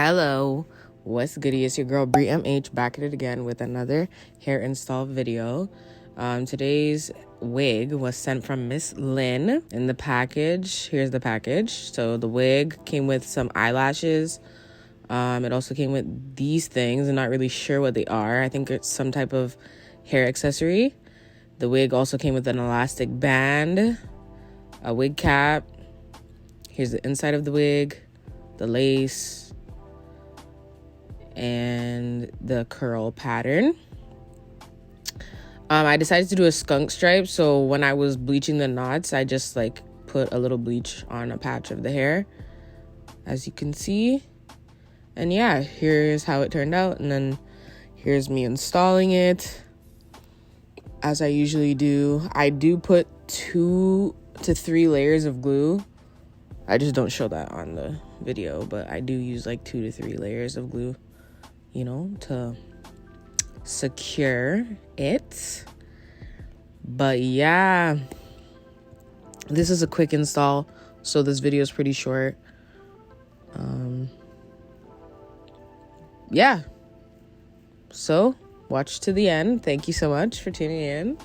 Hello, what's goody? It's your girl Brie MH back at it again with another hair install video. Today's wig was sent from MsLynn in the package. Here's the package. So the wig came with some eyelashes. It also came with these things. I'm not really sure what they are. I think it's some type of hair accessory. The wig also came with an elastic band, a wig cap. Here's the inside of the wig, the lace, and the curl pattern. I decided to do a skunk stripe, so when I was bleaching the knots, I just like put a little bleach on a patch of the hair, as you can see. And yeah, here's how it turned out, and then here's me installing it as I usually do. I do put 2 to 3 layers of glue. I just don't show that on the video, but I do use like 2 to 3 layers of glue, you know, to secure it. But yeah, this is a quick install, so this video is pretty short. Yeah, so watch to the end. Thank you so much for tuning in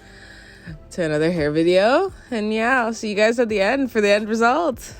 to another hair video, and yeah, I'll see you guys at the end for the end result.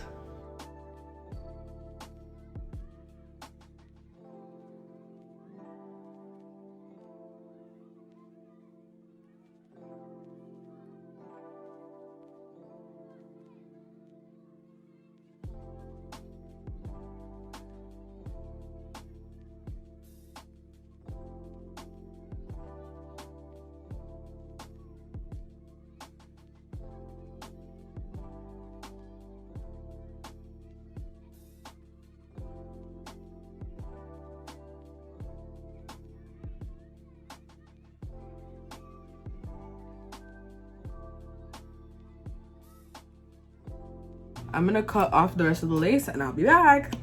I'm gonna cut off the rest of the lace and I'll be back.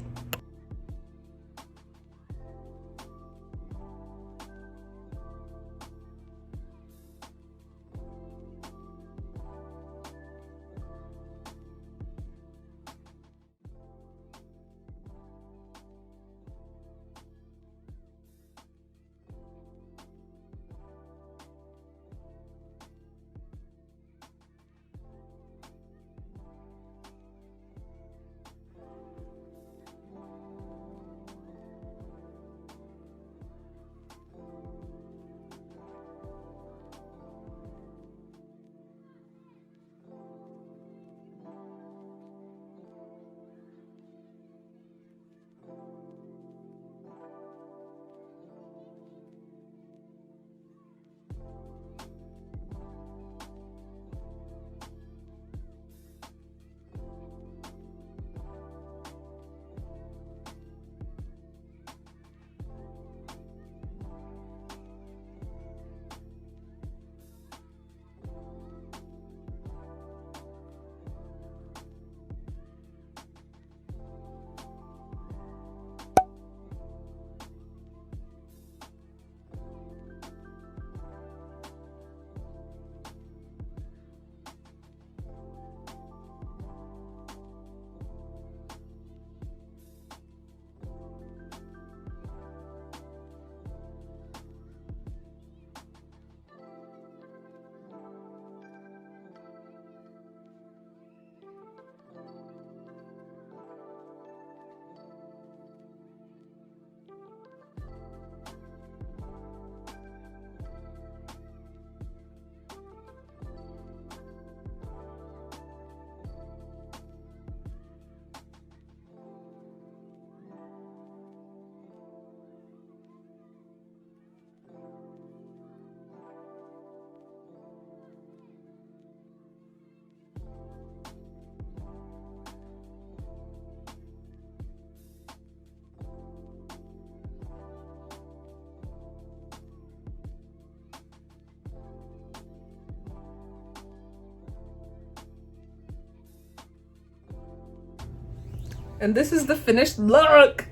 And this is the finished look.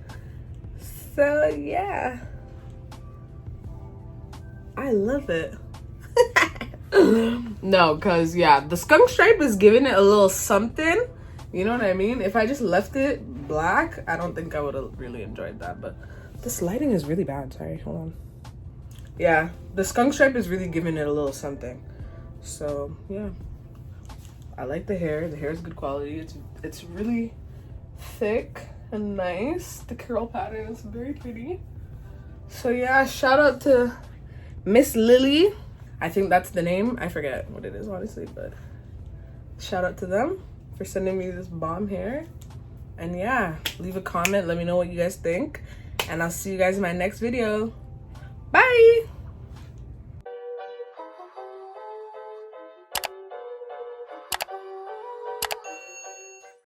So yeah, I love it. No, because yeah, the skunk stripe is giving it a little something, you know what I mean? If I just left it black, I don't think I would have really enjoyed that. But this lighting is really bad. Sorry, hold on. Yeah, the skunk stripe is really giving it a little something. So yeah, I like the hair. The hair is good quality. It's really thick and nice. The curl pattern is very pretty. So yeah, shout out to Miss Lily. I think that's the name. I forget what it is honestly, but shout out to them for sending me this bomb hair. And yeah, leave a comment, let me know what you guys think, and I'll see you guys in my next video. Bye.